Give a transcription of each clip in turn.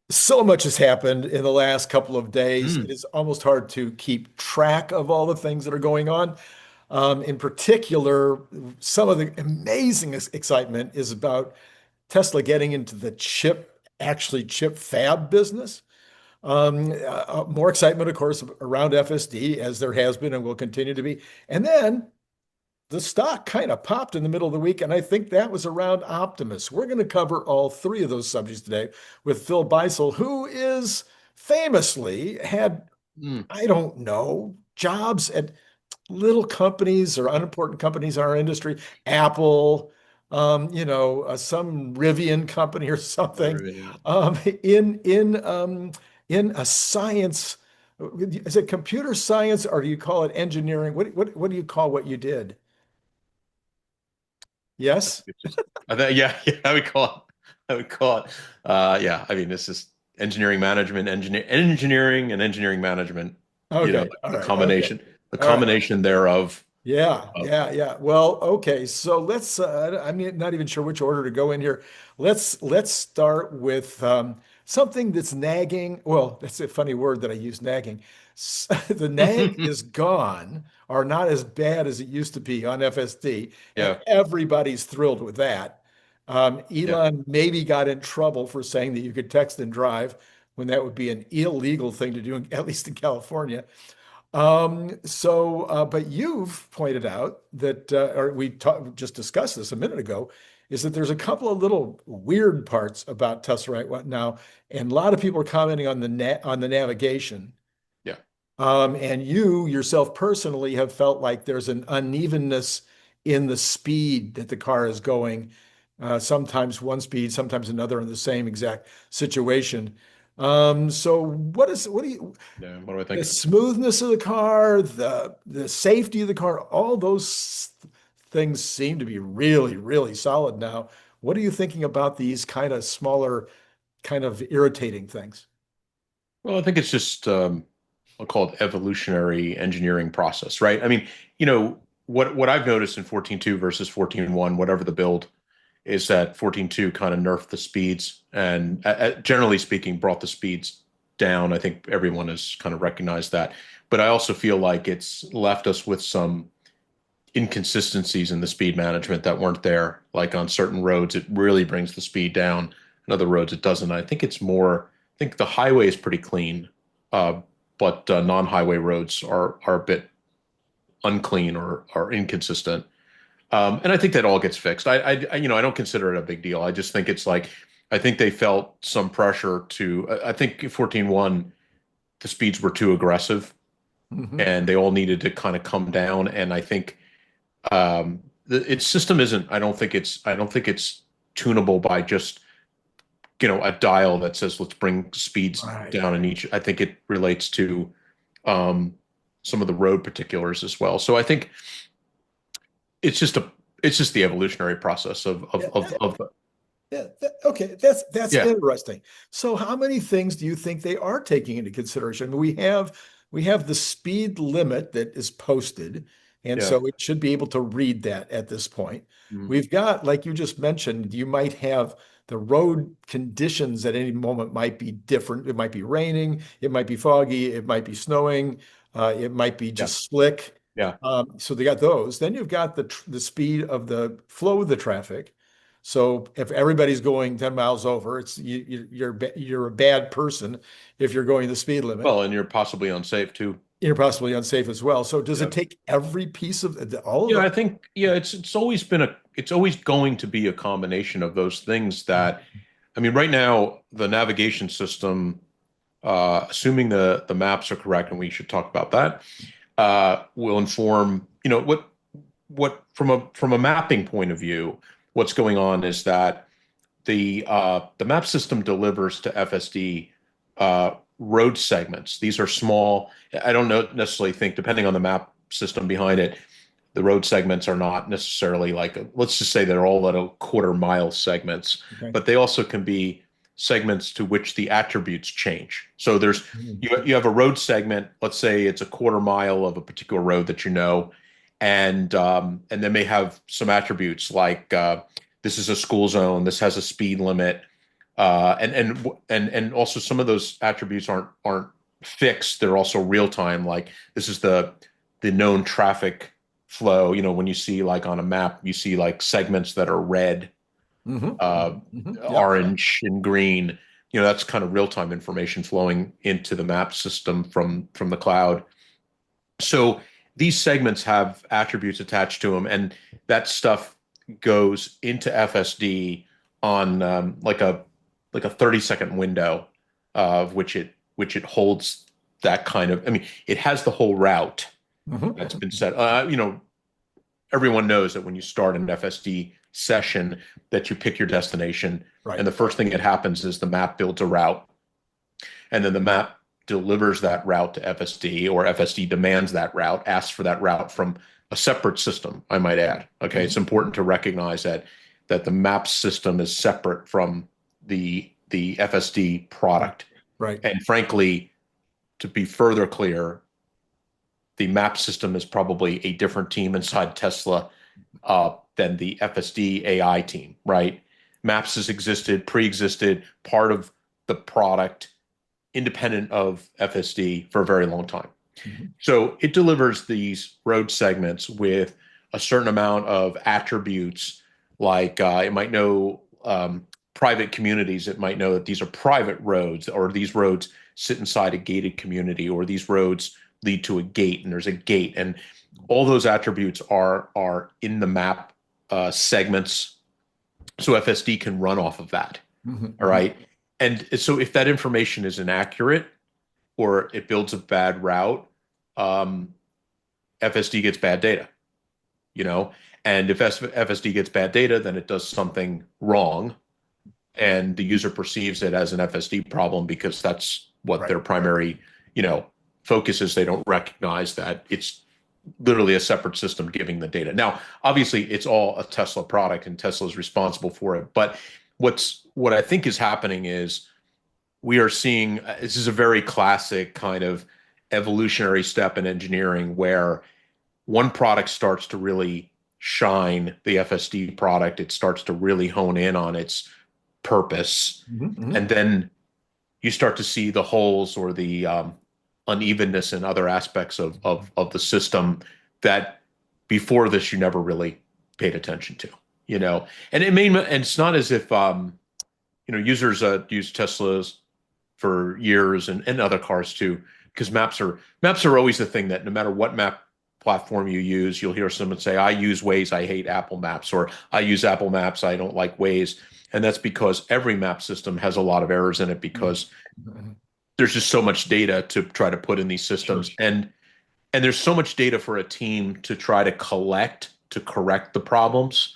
So much has happened in the last couple of days. It Mm. is almost hard to keep track of all the things that are going on. In particular, some of the amazing excitement is about Tesla getting into the chip fab business. More excitement, of course, around FSD, as there has been and will continue to be. And then the stock kind of popped in the middle of the week, and I think that was around Optimus. We're going to cover all three of those subjects today with Phil Beisel, who is famously had, Mm. I don't know, jobs at little companies or unimportant companies in our industry, Apple, some Rivian company or something, Rivian. um, in in um, in a science. Is it computer science or do you call it engineering? What do you call what you did? I think Yes. it's just, yeah, yeah, I would call it. I would call it. Yeah, I mean, this is engineering management, engineering and engineering management. Okay. All The right. Okay. the All right. combination thereof. Yeah. Of, Yeah. Yeah. Well, okay. So let's. I'm not even sure which order to go in here. Let's start with something that's nagging. Well, that's a funny word that I use, nagging. The nag is gone, or not as bad as it used to be on FSD, and yeah, everybody's thrilled with that. yeah. Elon maybe got in trouble for saying that you could text and drive when that would be an illegal thing to do, at least in California. But you've pointed out that, or just discussed this a minute ago, is that there's a couple of little weird parts about Tesla right now, and a lot of people are commenting on the navigation. Yeah. And you yourself personally have felt like there's an unevenness in the speed that the car is going. Sometimes one speed, sometimes another in the same exact situation. So what do you Yeah. What do I the think? smoothness of the car, the safety of the car, all those things seem to be really, really solid now. What are you thinking about these kind of smaller, kind of irritating things? Well, I think it's just I'll call it evolutionary engineering process, right? I mean, what I've noticed in 14.2 versus 14.1, whatever the build, is that 14.2 kind of nerfed the speeds and generally speaking brought the speeds down. I think everyone has kind of recognized that. But I also feel like it's left us with some inconsistencies in the speed management that weren't there. Like on certain roads, it really brings the speed down. On other roads, it doesn't. I think it's more, I think the highway is pretty clean, uh, but non-highway roads are a bit unclean or inconsistent. And I think that all gets fixed. I don't consider it a big deal. I just think it's like, I think they felt some pressure to, I think 14.1, the speeds were too aggressive Mhm. and they all needed to kind of come down. And I think its system isn't, I don't think it's tunable by just, a dial that says, let's bring speeds Right, down in right. each. I think it relates to um, some of the road particulars as well. So I think it's just it's just the evolutionary process Yeah, of okay, that's yeah, interesting. So how many things do you think they are taking into consideration? I mean, we have the speed limit that is posted, and yeah. so it should be able to read that at this point. Mm. We've got, like you just mentioned, you might have the road conditions at any moment might be different. It might be raining, it might be foggy, it might be snowing, it might be Yeah, just slick. yeah. So they got those. Then you've got the speed of the flow of the traffic. So if everybody's going 10 miles over, you're a bad person if you're going the speed limit. Well, and you're possibly unsafe too. You're possibly unsafe as well. So does Yeah. it take every piece of all of Yeah, the I think it's always been it's always going to be a combination of those things that I mean, right now the navigation system, assuming the maps are correct, and we should talk about that, will inform, what from a mapping point of view, what's going on is that the map system delivers to FSD road segments. These are small. I don't know, necessarily think, depending on the map system behind it, the road segments are not necessarily like let's just say they're all at a quarter-mile segments, Okay. but they also can be segments to which the attributes change. So Mhm. you have a road segment. Let's say it's a quarter mile of a particular road that and they may have some attributes like this is a school zone, this has a speed limit, And also some of those attributes aren't fixed. They're also real time. Like this is the known traffic flow. You know, when you see like on a map, you see like segments that are red, Yep. orange, and green. You know, that's kind of real time information flowing into the map system from the cloud. So these segments have attributes attached to them, and that stuff goes into FSD on like a 30-second window of which it holds that kind of. I mean, it has the whole route that's been set. You know, everyone knows that when you start an FSD session, that you pick your destination, Right. and the first thing that happens is the map builds a route, and then the map delivers that route to FSD, or FSD demands that route, asks for that route from a separate system, I might add. Okay, it's important to recognize that the map system is separate from the FSD product. Right. And frankly, to be further clear, the map system is probably a different team inside Tesla than the FSD AI team, right? Maps has existed, pre-existed, part of the product, independent of FSD for a very long time. So it delivers these road segments with a certain amount of attributes, like it might know private communities. It might know that these are private roads, or these roads sit inside a gated community, or these roads lead to a gate and there's a gate. And all those attributes are in the map segments. So FSD can run off of that. All right. And so if that information is inaccurate or it builds a bad route, FSD gets bad data, you know, and if FSD gets bad data, then it does something wrong, and the user perceives it as an FSD problem because that's what their primary, you know, focus is. They don't recognize that it's literally a separate system giving the data. Now, obviously, it's all a Tesla product, and Tesla is responsible for it. But what I think is happening is we are seeing this is a very classic kind of evolutionary step in engineering where one product starts to really shine, the FSD product. It starts to really hone in on its purpose, and then you start to see the holes or the unevenness in other aspects of the system that before this you never really paid attention to, you know. And it's not as if you know, users use Teslas for years, and other cars too, because maps are always the thing that no matter what map platform you use, you'll hear someone say, I use Waze, I hate Apple Maps, or I use Apple Maps, I don't like Waze. And that's because every map system has a lot of errors in it, because there's just so much data to try to put in these systems. Sure. And there's so much data for a team to try to collect to correct the problems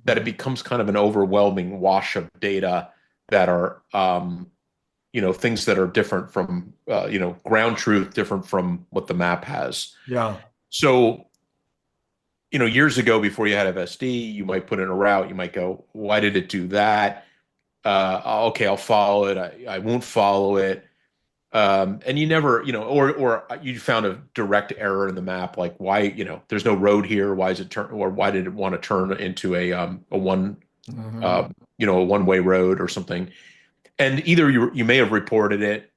that it becomes kind of an overwhelming wash of data that are you know, things that are different from you know, ground truth, different from what the map has. Yeah. So, you know, years ago, before you had FSD, you might put in a route, you might go, why did it do that? Okay, I'll follow it. I won't follow it. And you never, you know, or you found a direct error in the map, like why, you know, there's no road here. Why is it turn, or why did it want to turn into a one, you know, a one-way road or something? And either you may have reported it,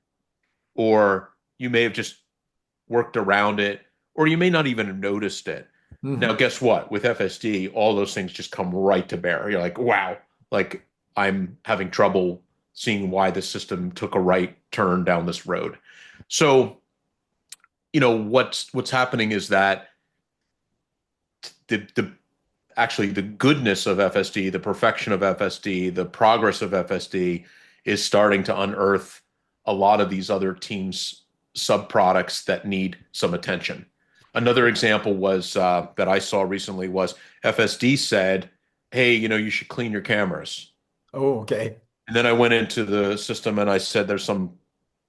or you may have just worked around it, or you may not even have noticed it. Now, guess what? With FSD, all those things just come right to bear. You're like, wow, like I'm having trouble seeing why the system took a right turn down this road. So, you know, what's happening is that actually the goodness of FSD, the perfection of FSD, the progress of FSD is starting to unearth a lot of these other teams' sub-products that need some attention. Another example was that I saw recently was FSD said, hey, you know, you should clean your cameras. Oh, okay. And then I went into the system and I said, there's some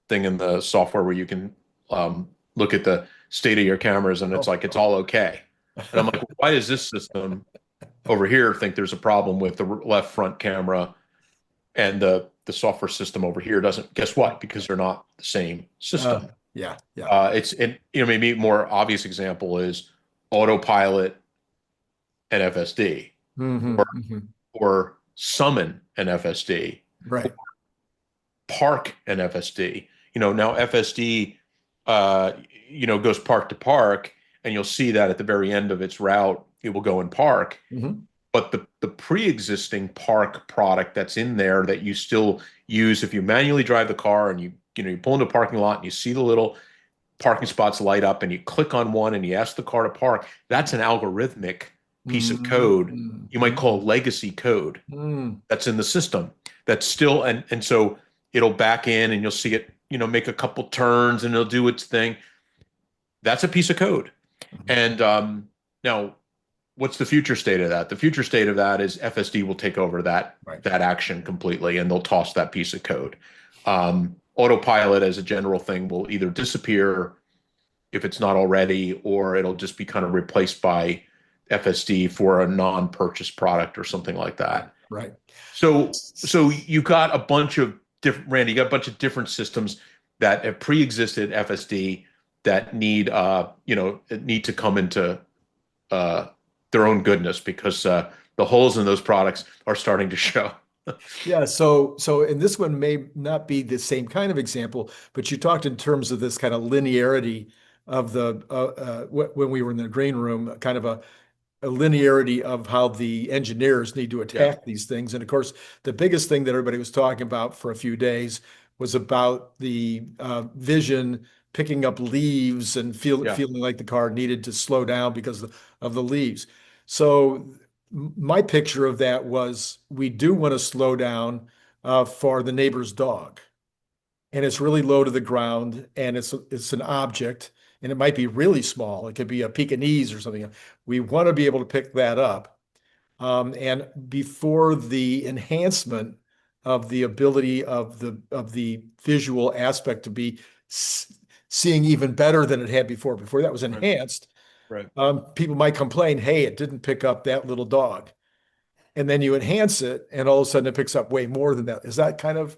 thing in the software where you can look at the state of your cameras, and it's like, it's all okay. And I'm like, why does this system over here think there's a problem with the left front camera, and the software system over here doesn't? Guess what? Because they're not the same system. Yeah. You know, maybe a more obvious example is autopilot and FSD, or summon and FSD. Right. Park an FSD. Now FSD, uh, goes park to park, and you'll see that at the very end of its route, it will go in park. Hmm. But the pre-existing park product that's in there that you still use if you manually drive the car and you pull into a parking lot and you see the little parking spots light up and you click on one and you ask the car to park, that's an algorithmic piece of code. You might call legacy code that's in the system that's still, and so it'll back in and you'll see it, make a couple turns and it'll do its thing. That's a piece of code. And now, what's the future state of that? The future state of that is FSD will take over that Right. that action completely, and they'll toss that piece of code. Autopilot, as a general thing, will either disappear if it's not already, or it'll just be kind of replaced by FSD for a non-purchase product or something like that. Right. So you got a bunch of different, Randy, you got a bunch of different systems that have pre-existed FSD that need to come into their own goodness, because the holes in those products are starting to show. Yeah, and this one may not be the same kind of example, but you talked in terms of this kind of linearity of when we were in the green room, kind of a linearity of how the engineers need to attack these things. And of course, the biggest thing that everybody was talking about for a few days was about the vision picking up leaves and feeling like the car needed to slow down because of the leaves. So my picture of that was, we do want to slow down for the neighbor's dog, and it's really low to the ground, and it's an object, and it might be really small. It could be a Pekingese or something. We want to be able to pick that up, and before the enhancement of the ability of the visual aspect to be seeing even better than it had before. Before that was enhanced. Right. People might complain, hey, it didn't pick up that little dog. And then you enhance it, and all of a sudden it picks up way more than that. Is that kind of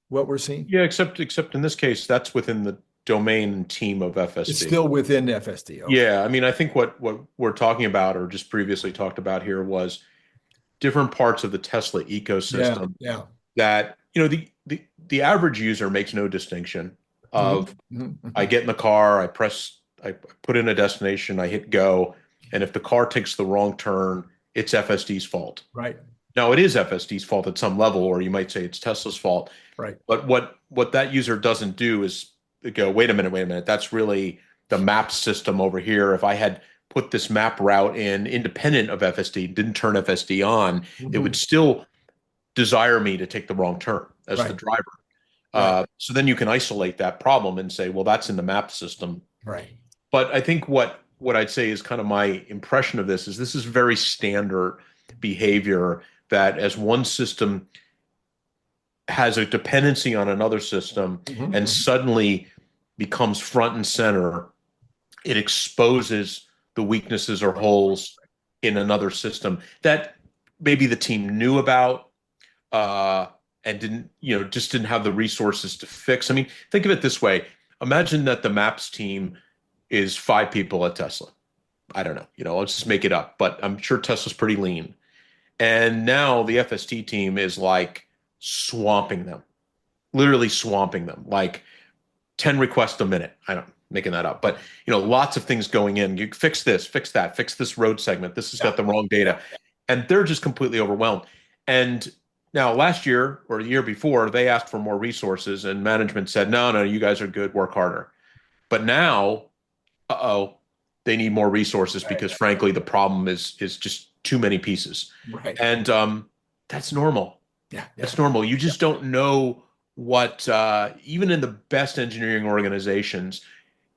what we're seeing? Yeah, except in this case, that's within the domain and team of FSD. It's still within FSD. Okay. Yeah, I mean, I think what we're talking about, or just previously talked about here, was different parts of the Tesla ecosystem that, the average user makes no distinction of, I get in the car, I put in a destination, I hit go, and if the car takes the wrong turn, it's FSD's fault. Right. Now, it is FSD's fault at some level, or you might say it's Tesla's fault. Right. But what that user doesn't do is go, wait a minute, that's really the map system over here. If I had put this map route in independent of FSD, didn't turn FSD on, it would still desire me to take the wrong turn as the driver. So then you can isolate that problem and say, well, that's in the map system. Right. But I think what I'd say is kind of my impression of this is very standard behavior, that as one system has a dependency on another system and suddenly becomes front and center, it exposes the weaknesses or holes in another system that maybe the team knew about and didn't have the resources to fix. I mean, think of it this way. Imagine that the maps team is 5 people at Tesla. I don't know, let's just make it up, but I'm sure Tesla's pretty lean. And now the FSD team is like swamping them, literally swamping them, like 10 requests a minute. I don't, making that up, but lots of things going in. You fix this, fix that, fix this road segment. This has got the wrong data. And they're just completely overwhelmed. And now last year or the year before, they asked for more resources and management said, no, you guys are good, work harder. But now, they need more resources because frankly, the problem is just too many pieces. Right. And that's normal. Yeah. That's normal. You just don't know what, even in the best engineering organizations,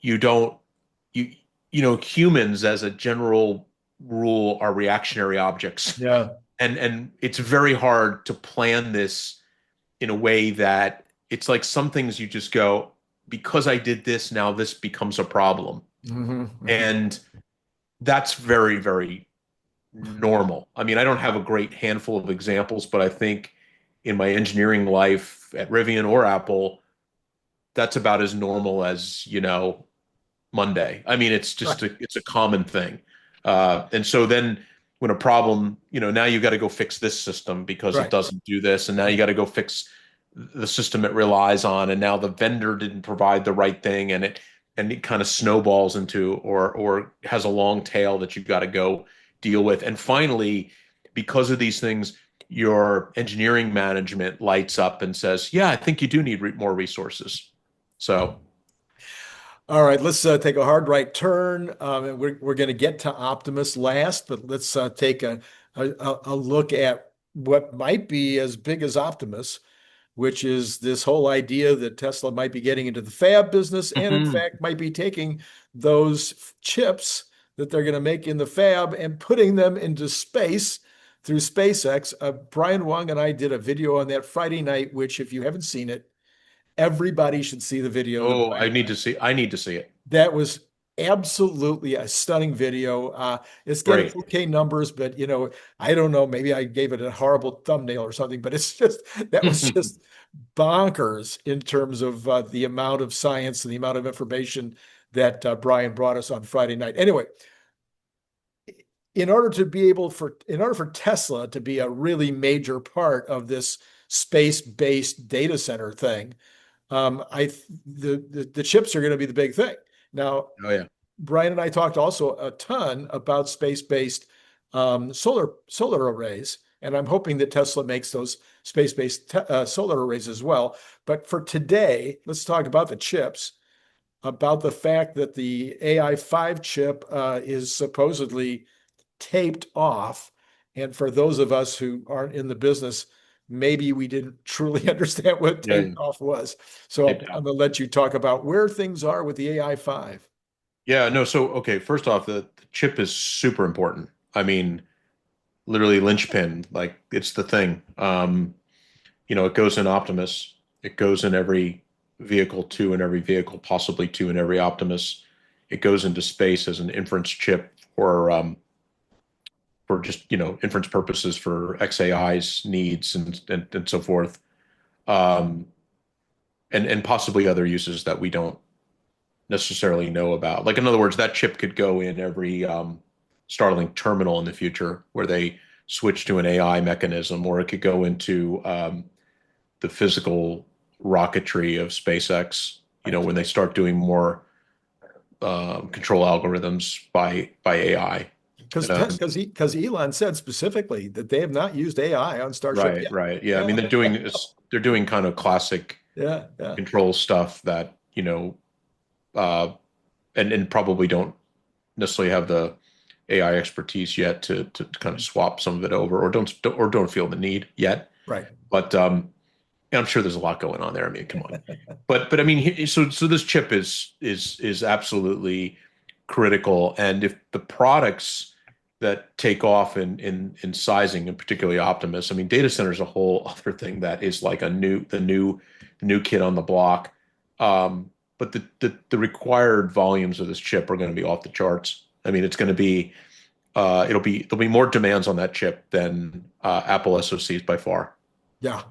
humans as a general rule are reactionary objects. Yeah. And it's very hard to plan this in a way that it's like some things you just go, because I did this, now this becomes a problem. And that's very, very normal. I mean, I don't have a great handful of examples, but I think in my engineering life at Rivian or Apple, that's about as normal as, Monday. I mean, it's just it's a common thing. And so then when a problem, now you got to go fix this system because it Right. doesn't do this, and now you got to go fix the system it relies on, and now the vendor didn't provide the right thing, and it kind of snowballs into or has a long tail that you've got to go deal with. And finally, because of these things, your engineering management lights up and says, "Yeah, I think you do need more resources." So, All right, let's take a hard right turn. And we're going to get to Optimus last, but let's take a look at what might be as big as Optimus, which is this whole idea that Tesla might be getting into the fab business and, in mhm. fact, might be taking those chips that they're going to make in the fab and putting them into space through SpaceX. Brian Wong and I did a video on that Friday night, which, if you haven't seen it, everybody should see the video that Oh, Brian and I. I need to see it. That was absolutely a stunning video. It's getting Great. okay numbers, but I don't know. Maybe I gave it a horrible thumbnail or something. But it's just that was just bonkers in terms of the amount of science and the amount of information that Brian brought us on Friday night. Anyway, in order for Tesla to be a really major part of this space-based data center thing, the chips are going to be the big thing. Now, Oh yeah. Brian and I talked also a ton about space-based solar arrays, and I'm hoping that Tesla makes those space-based solar arrays as well. But for today, let's talk about the chips, about the fact that the AI5 chip is supposedly taped off. And for those of us who aren't in the business, maybe we didn't truly understand what Yeah, yeah. taped off was. So Taped I'm out. going to let you talk about where things are with the AI5. Yeah, no, so okay, first off, the chip is super important. I mean, literally linchpin, like it's the thing. It goes in Optimus, it goes in every vehicle, two in every vehicle, possibly two in every Optimus. It goes into space as an inference chip for just, inference purposes for XAI's needs and so forth. Um, and possibly other uses that we don't necessarily know about. Like, in other words, that chip could go in every Starlink terminal in the future where they switch to an AI mechanism, or it could go into the physical rocketry of SpaceX, Right. when they start doing more control algorithms by AI. Um, Because Elon said specifically that they have not used AI on Starship right, yet. right. Yeah, I mean, Yeah, they're doing kind of classic yeah, yeah. control stuff that, uh, and probably don't necessarily have the AI expertise yet to kind of swap some of it over, or don't feel the need yet. Right. But I'm sure there's a lot going on there. I mean, come on. But I mean, so this chip is absolutely critical, and if the products that take off in sizing, and particularly Optimus, I mean, data center is a whole other thing that is like the new kid on the block. But the required volumes of this chip are going to be off the charts. I mean, it's going to be there'll be more demands on that chip than Apple SoCs by far. Yeah,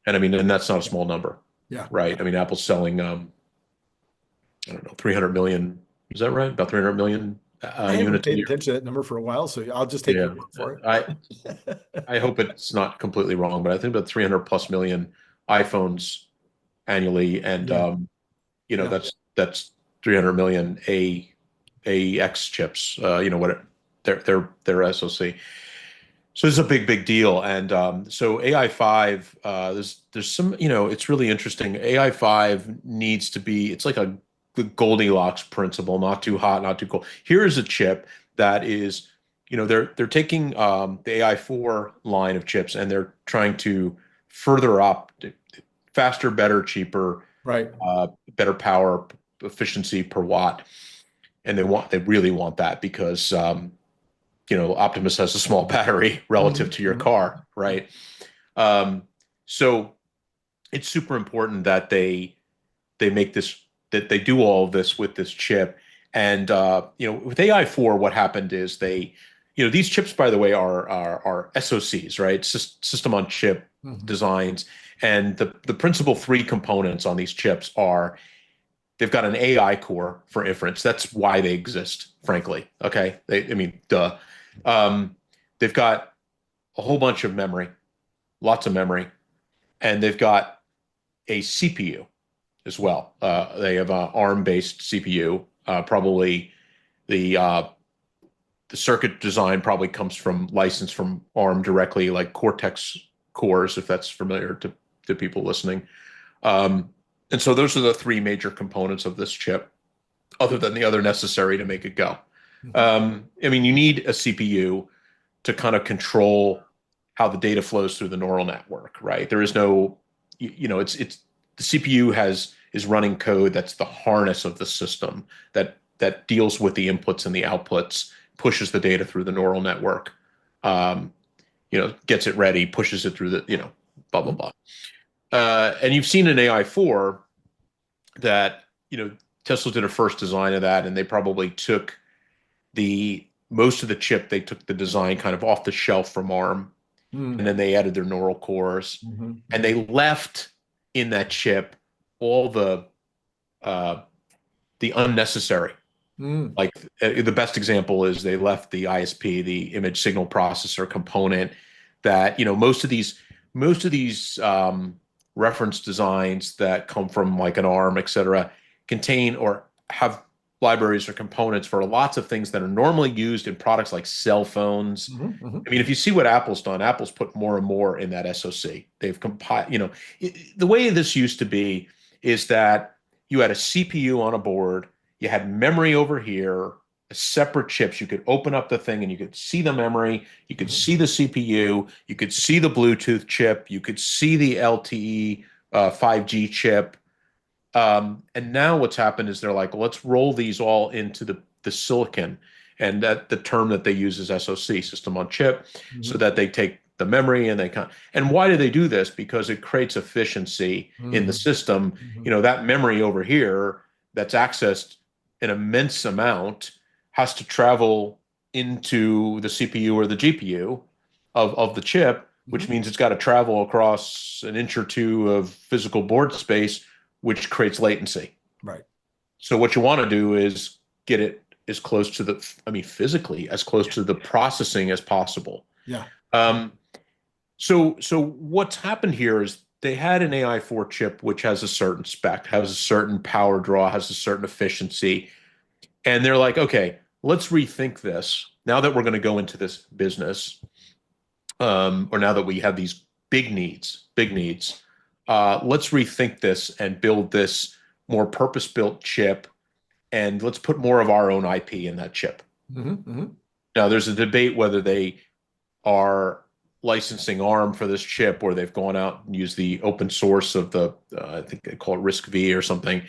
And I mean, and that's not a small number, yeah. right? I mean, Apple's selling, I don't know, 300 million. Is that right? About 300 million I haven't units a paid year. attention to that number for a while, so I'll just take your Yeah. word for I it. I hope it's not completely wrong, but I think about 300 plus million iPhones annually, and Yeah, yeah. that's 300 million AX chips. What their SoC. So this is a big deal, and so AI5. There's some, it's really interesting. AI5 needs to be. It's like a the Goldilocks principle: not too hot, not too cold. Here is a chip that is, they're taking the AI4 line of chips, and they're trying to further up, faster, better, cheaper, Right. better power efficiency per watt, and they really want that because Optimus has a small battery relative Mhm, to your mhm. car, right? Um, so it's super important that they make this, that they do all of this with this chip. And with AI4, what happened is these chips, by the way, are SoCs, right? System on chip Mhm. designs, and the principal three components on these chips are they've got an AI core for inference. That's why they exist, frankly. Okay, I mean, duh. Um, they've got a whole bunch of memory, lots of memory, and they've got a CPU as well. They have an ARM-based CPU. Probably the circuit design probably comes from license from ARM directly, like Cortex cores, if that's familiar to people listening. And so those are the three major components of this chip, other than the other necessary to make it go. I mean, you need a CPU to kind of control how the data flows through the neural network, right? There is no, it's the CPU is running code that's the harness of the system that deals with the inputs and the outputs, pushes the data through the neural network, gets it ready, pushes it through the, blah, blah, blah. And you've seen in AI4 that, Tesla did a first design of that, and they probably took most of the chip, they took the design kind of off the shelf from ARM, and then they added their neural cores, and they left in that chip all the unnecessary. Like the best example is they left the ISP, the image signal processor component, that most of these reference designs that come from like an ARM, et cetera, contain or have libraries or components for lots of things that are normally used in products like cell phones. I mean, if you see what Apple's done, Apple's put more and more in that SoC. They've compiled, the way this used to be is that you had a CPU on a board, you had memory over here, separate chips. You could open up the thing and you could see the memory, you could see the CPU, you could see the Bluetooth chip, you could see the LTE 5G chip. And now what's happened is they're like, let's roll these all into the silicon. And that the term that they use is SoC, system on chip, so that they take the memory and and why do they do this? Because it creates efficiency in the system. That memory over here that's accessed an immense amount has to travel into the CPU or the GPU of the chip, which means it's got to travel across an inch or two of physical board space, which creates latency. Right. So what you want to do is get it as close to physically as close to the processing as possible. Yeah. So what's happened here is they had an AI4 chip, which has a certain spec, has a certain power draw, has a certain efficiency. And they're like, okay, let's rethink this. Now that we're going to go into this business, or now that we have these big needs, let's rethink this and build this more purpose-built chip, and let's put more of our own IP in that chip. Now, there's a debate whether they are licensing ARM for this chip, or they've gone out and used the open source of the, I think they call it RISC-V or something.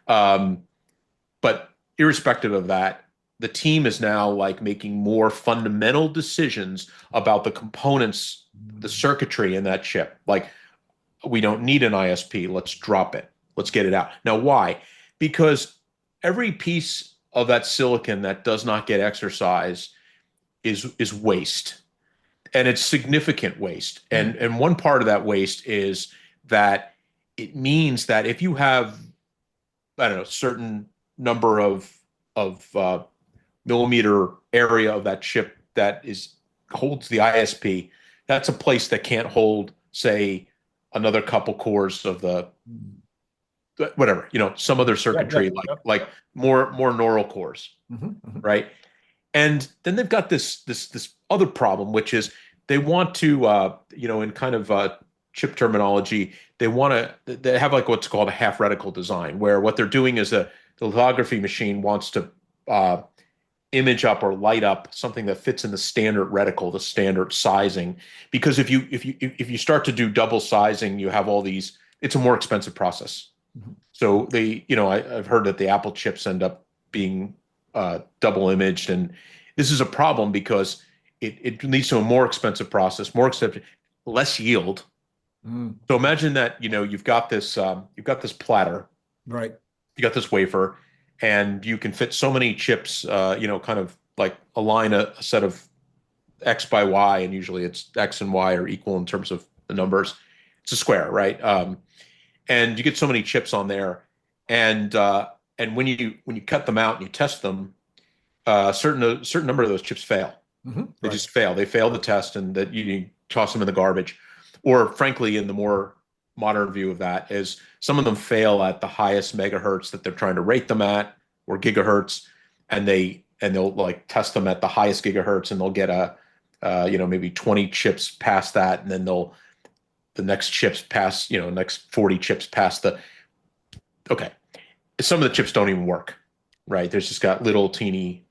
But irrespective of that, the team is now like making more fundamental decisions about the components, the circuitry in that chip. Like, we don't need an ISP. Let's drop it. Let's get it out. Now, why? Because every piece of that silicon that does not get exercised is waste. And it's significant waste. And one part of that waste is that it means that if you have, I don't know, certain number of millimeter area of that chip that holds the ISP, that's a place that can't hold, say, another couple cores of the whatever, some other circuitry, like more neural cores, right? And then they've got this other problem, which is they want to, in kind of chip terminology, they have like what's called a half reticle design, where what they're doing is the lithography machine wants to image up or light up something that fits in the standard reticle, the standard sizing. Because if you start to do double sizing, you have all these. It's a more expensive process. So I've heard that the Apple chips end up being double imaged, and this is a problem because it leads to a more expensive process, less yield. So imagine that you've got this platter, right? You got this wafer, and you can fit so many chips, kind of like align a set of X by Y, and usually it's X and Y are equal in terms of the numbers. It's a square, right? And you get so many chips on there, and when you cut them out and you test them, a certain number of those chips fail. They Right. just fail. They fail the test, and that you toss them in the garbage. Or frankly, in the more modern view of that, is some of them fail at the highest megahertz that they're trying to rate them at, or gigahertz, and they'll like test them at the highest gigahertz, and they'll get a maybe 20 chips past that, and then the next chips pass, next 40 chips past the okay. Some of the chips don't even work, right? There's just got little teeny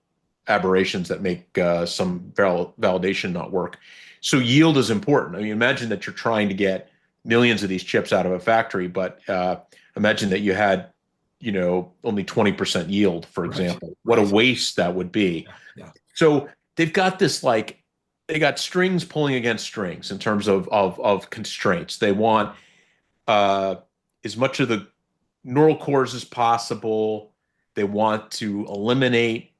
aberrations that make some validation not work. So yield is important. I mean, imagine that you're trying to get millions of these chips out of a factory, but imagine that you had, only 20% yield, for example. What a waste that would be. Yeah. So they've got this they got strings pulling against strings in terms of constraints. They want as much of the neural cores as possible. They want to eliminate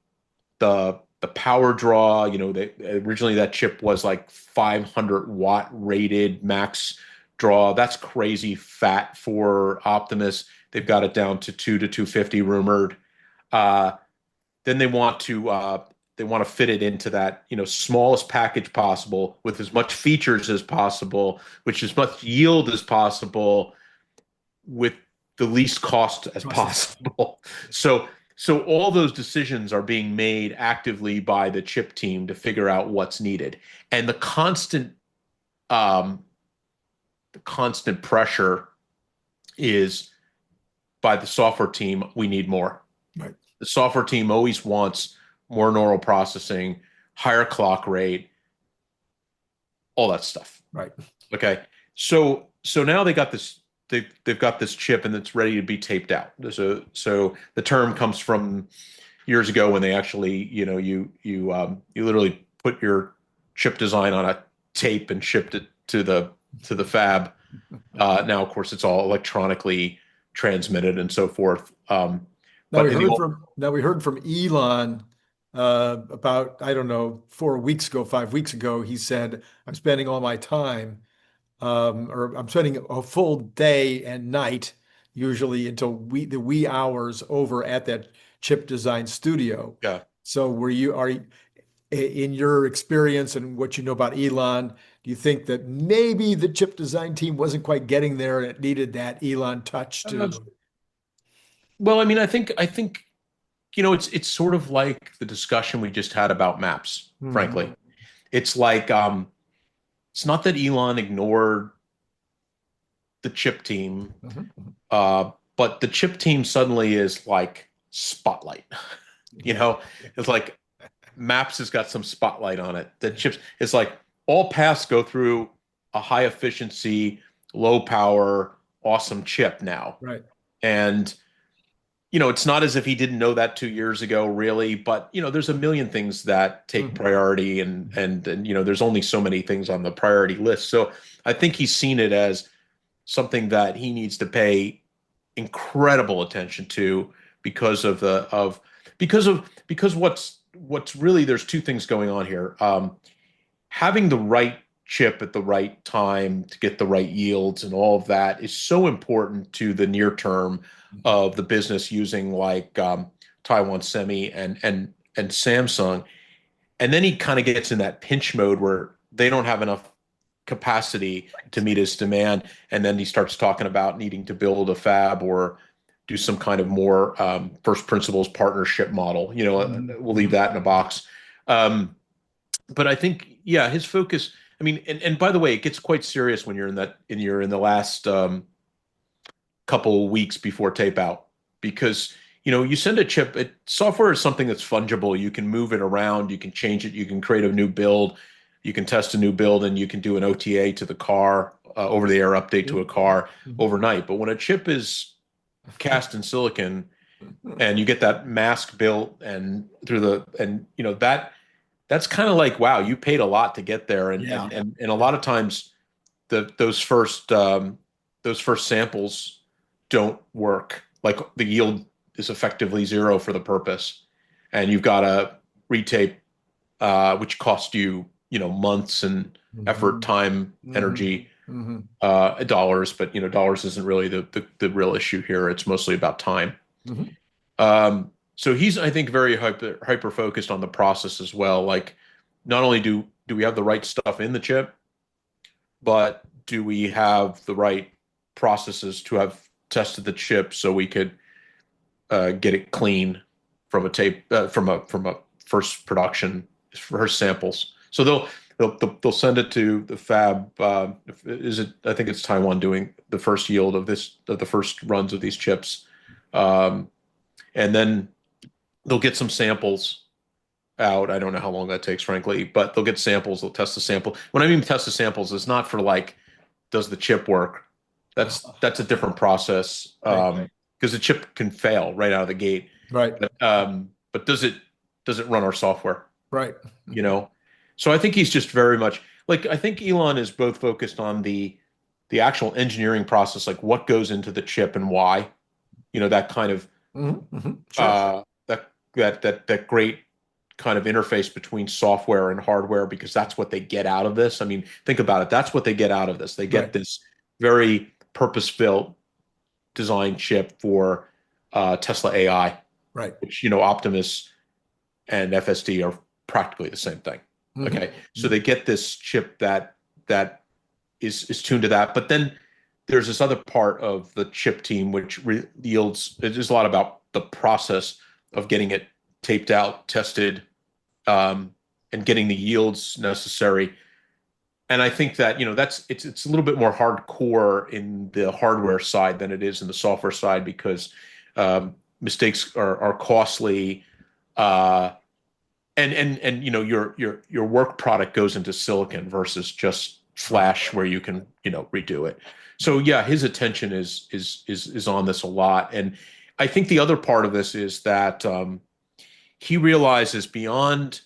the power draw. Originally that chip was like 500-watt rated max draw. That's crazy fat for Optimus. They've got it down to 250 rumored. Then they want to fit it into that smallest package possible with as much features as possible, which as much yield as possible, with the least cost as possible. So all those decisions are being made actively by the chip team to figure out what's needed, and the constant pressure is by the software team. We need more. Right. The software team always wants more neural processing, higher clock rate, all that stuff. Right. Okay. So now they got this. They've got this chip, and it's ready to be taped out. So the term comes from years ago when they actually, you literally put your chip design on a tape and shipped it to the fab. Now, of course, it's all electronically transmitted and so forth. Now we heard from Elon about, I don't know, 4 weeks ago, 5 weeks ago. He said, "I'm spending all my time." Or I'm spending a full day and night, usually until the wee hours, over at that chip design studio. Yeah. So in your experience and what you know about Elon, do you think that maybe the chip design team wasn't quite getting there and it needed that Elon touch to? Well, I mean, I think it's sort of like the discussion we just had about maps. Frankly, it's like it's not that Elon ignored the chip team, but the chip team suddenly is like spotlight. It's like Maps has got some spotlight on it. The chips, it's like all paths go through a high efficiency, low power, awesome chip now. Right. And it's not as if he didn't know that 2 years ago, really, but there's a million things that take priority, and there's only so many things on the priority list. So I think he's seen it as something that he needs to pay incredible attention to because what's really, there's two things going on here. Having the right chip at the right time to get the right yields and all of that is so important to the near term of the business, using like Taiwan Semi and Samsung. And then he kind of gets in that pinch mode where they don't have enough capacity to meet his demand, and then he starts talking about needing to build a fab or do some kind of more first principles partnership model. We'll leave that in a box. But I think, yeah, his focus. I mean, and by the way, it gets quite serious when you're in the last couple of weeks before tape out, because you send a chip. Software is something that's fungible. You can move it around. You can change it. You can create a new build. You can test a new build, and you can do an OTA to the car, over-the-air update to a car overnight. But when a chip is cast in silicon, and you get that mask built and that's kind of like, wow, you paid a lot to get there, and a lot of times those first samples don't work. Like the yield is effectively zero for the purpose, and you've got a retape, which cost you months and effort, time, energy, dollars. But dollars isn't really the real issue here. It's mostly about time. So he's, I think, very hyper focused on the process as well. Like not only do we have the right stuff in the chip, but do we have the right processes to have tested the chip so we could get it clean from a from a first production first samples. So they'll send it to the fab. Is it? I think it's Taiwan doing the first yield of the first runs of these chips, and then they'll get some samples out. I don't know how long that takes, frankly, but they'll get samples. They'll test the sample. When I mean test the samples, it's not for like, does the chip work? That's a different process, because the chip can fail right out of the gate. Right. But does it run our software? Right. You know, so I think he's just very much like, I think Elon is both focused on the actual engineering process, like what goes into the chip and why. That kind of Sure. that great kind of interface between software and hardware, because that's what they get out of this. I mean, think about it. That's what they get out of this. They get Right. this very purpose-built design chip for Tesla AI, Right. which, Optimus and FSD are practically the same thing. Okay. So they get this chip that is tuned to that. But then there's this other part of the chip team which yields, there's a lot about the process of getting it taped out, tested, and getting the yields necessary. And I think that, it's a little bit more hardcore in the hardware side than it is in the software side, because mistakes are costly. And your work product goes into silicon versus just flash where you can, redo it. So yeah, his attention is on this a lot. And I think the other part of this is that he realizes beyond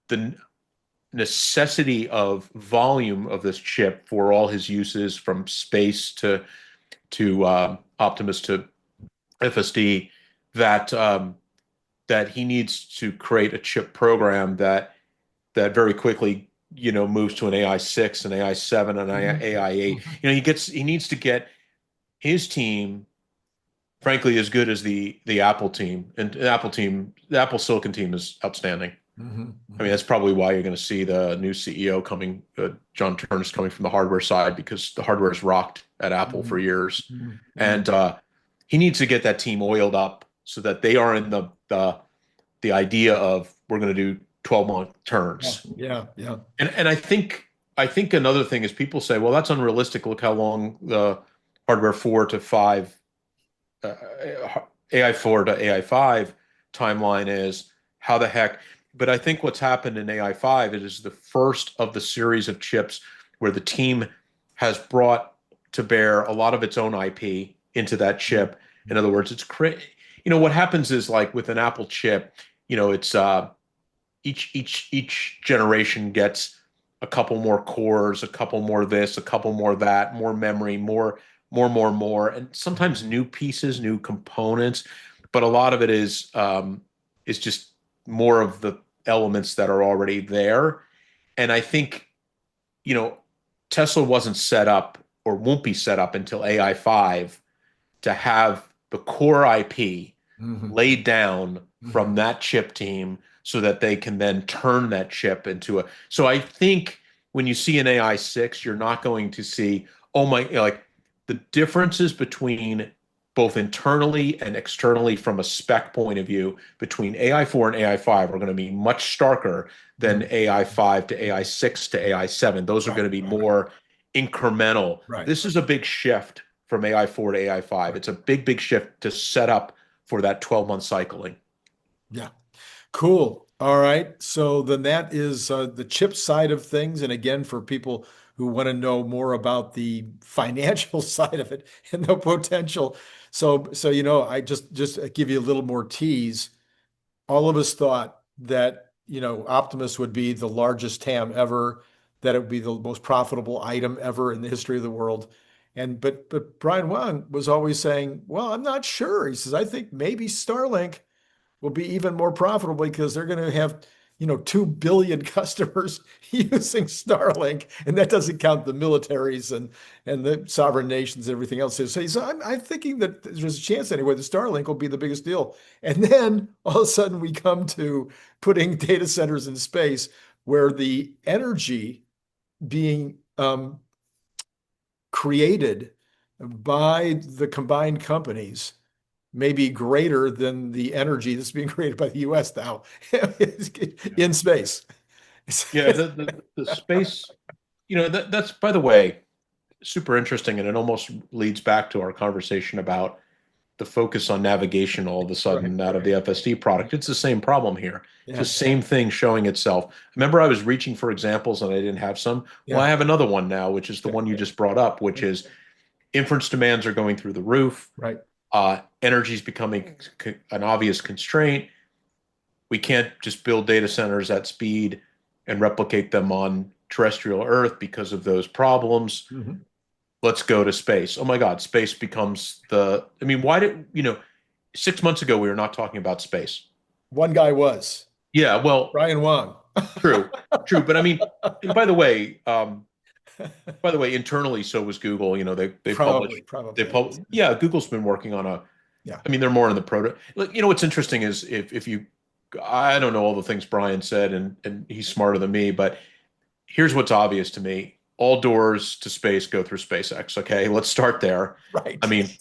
the necessity of volume of this chip for all his uses, from space to Optimus to FSD, that he needs to create a chip program that very quickly moves to an AI 6, an AI 7, an AI 8. He needs to get his team, frankly, as good as the Apple team. And the Apple Silicon team is outstanding. I mean, that's probably why you're going to see the new CEO coming. John Turner's coming from the hardware side, because the hardware has rocked at Apple for years. And he needs to get that team oiled up so that they are in the idea of, we're going to do 12-month turns. Yeah. And I think another thing is, people say, well, that's unrealistic. Look how long the hardware 4 to 5, AI 4 to AI 5 timeline is. How the heck? But I think what's happened in AI 5, it is the first of the series of chips where the team has brought to bear a lot of its own IP into that chip. In other words, what happens is, like with an Apple chip, it's each generation gets a couple more cores, a couple more this, a couple more that, more memory, more, and sometimes new pieces, new components. But a lot of it is just more of the elements that are already there. And I think, Tesla wasn't set up, or won't be set up until AI 5, to have the core IP laid down from that chip team, so that they can then turn that chip into so I think when you see an AI 6, you're not going to see, like, the differences between both internally and externally from a spec point of view between AI 4 and AI 5 are going to be much starker than AI 5 to AI 6 to AI 7. Those are going to be more incremental. Right. This is a big shift from AI 4 to AI 5. It's a big shift to set up for that 12-month cycling. Yeah. Cool. All right. So then that is the chip side of things. And again, for people who want to know more about the financial side of it and the potential. So I just give you a little more tease. All of us thought that, Optimus would be the largest TAM ever, that it would be the most profitable item ever in the history of the world. But Brian Wang was always saying, well, I'm not sure. He says, I think maybe Starlink will be even more profitable, because they're going to have 2 billion customers using Starlink, and that doesn't count the militaries and the sovereign nations and everything else. So I'm thinking that there's a chance anyway the Starlink will be the biggest deal. And then all of a sudden we come to putting data centers in space where the energy being created by the combined companies may be greater than the energy that's being created by the US now in space. Yeah, the space, that's, by the way, super interesting, and it almost leads back to our conversation about the focus on navigation all of a sudden out of the FSD product. It's the same problem here. It's the same thing showing itself. Remember, I was reaching for examples and I didn't have some. Well, I have another one now, which is the one you just brought up, which is inference demands are going through the roof. Right. Energy is becoming an obvious constraint. We can't just build data centers at speed and replicate them on terrestrial Earth because of those problems. Mm-hmm. Let's go to space. Oh my God, space becomes why did, 6 months ago, we were not talking about space. One guy was. Yeah, well, Brian Wang. True. But and by the way, internally, so was Google. They probably. Yeah, Google's been working on they're more in the proto. What's interesting is if you, I don't know all the things Brian said, and he's smarter than me, but here's what's obvious to me. All doors to space go through SpaceX. Okay, let's start there. Right.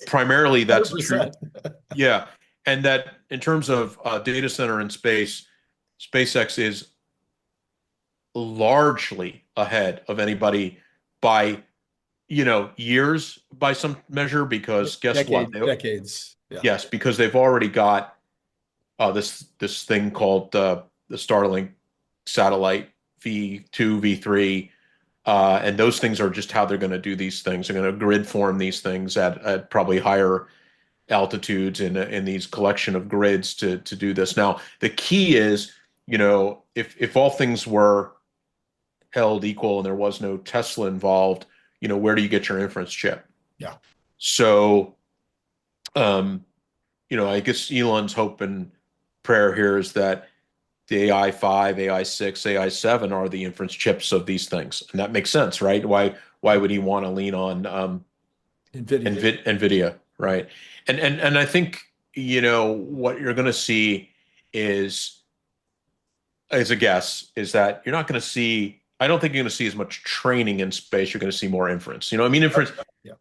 Primarily that's 100%. true. Yeah, and that in terms of data center in space, SpaceX is largely ahead of anybody by years by some measure, because guess what? Decades. Yeah. Yes, because they've already got this thing called the Starlink satellite V2, V3. And those things are just how they're going to do these things. They're going to grid form these things at probably higher altitudes in these collection of grids to do this. Now, the key is, if all things were held equal and there was no Tesla involved, where do you get your inference chip? Yeah. So, I guess Elon's hope and prayer here is that the AI5, AI6, AI7 are the inference chips of these things. And that makes sense, right? Why would he want to lean on NVIDIA, right? And I think, what you're going to see is, as a guess, is that you're not going to see, I don't think you're going to see as much training in space. You're going to see more inference. Inference,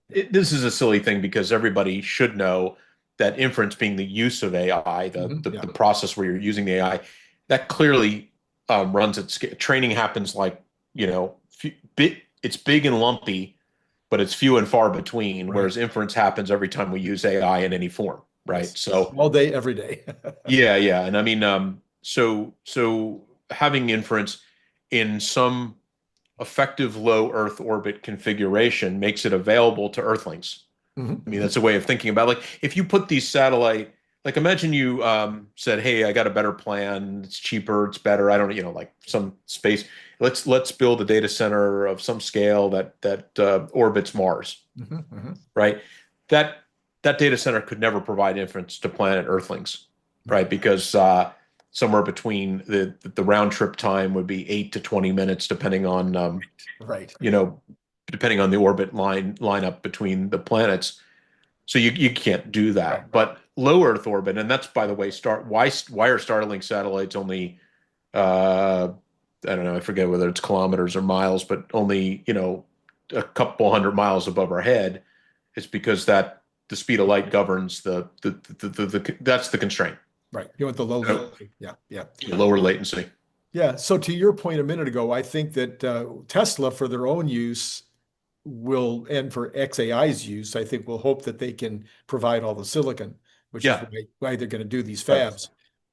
this is a silly thing because everybody should know that inference being the use of AI, the process where you're using the AI, that clearly runs at scale. Training happens it's big and lumpy, but it's few and far between, whereas inference happens every time we use AI in any form, right? So all day, every day. yeah. And so having inference in some effective low Earth orbit configuration makes it available to Earthlings. Mm-hmm. That's a way of thinking about if you put these satellite, imagine you said, hey, I got a better plan. It's cheaper. It's better. I don't some space. Let's build a data center of some scale that orbits Mars, right? That data center could never provide inference to planet Earthlings, right? Because somewhere between the round trip time would be 8 to 20 minutes, depending on depending on the orbit lineup between the planets. So you can't do that. Right. But low Earth orbit, and that's, by the way, why are Starlink satellites only I don't know, I forget whether it's kilometers or miles, but only a couple hundred miles above our head. It's because the speed of light governs that's the constraint. Right. You want the low latency. Yeah. Lower latency. Yeah. So to your point a minute ago, I think that Tesla, for their own use, and for xAI's use, I think we'll hope that they can provide all the silicon, which is why they're going to do these fabs. Right.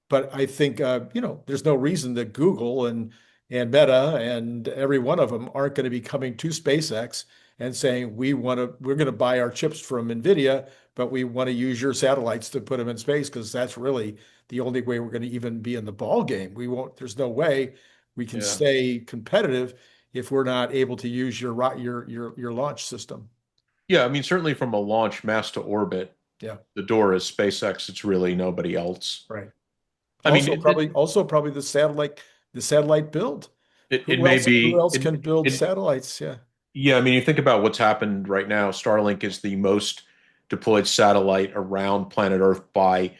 But I think, there's no reason that Google and Meta and every one of them aren't going to be coming to SpaceX and saying, we're going to buy our chips from NVIDIA, but we want to use your satellites to put them in space, because that's really the only way we're going to even be in the ball game. There's no way we can stay competitive if we're not able to use your launch system. Yeah, certainly from a launch mass to orbit, the door is SpaceX. It's really nobody else. Right. Probably the satellite the satellite build. It may Who be else can build it satellites? Yeah. yeah, I mean, you think about what's happened right now. Starlink is the most deployed satellite around planet Earth by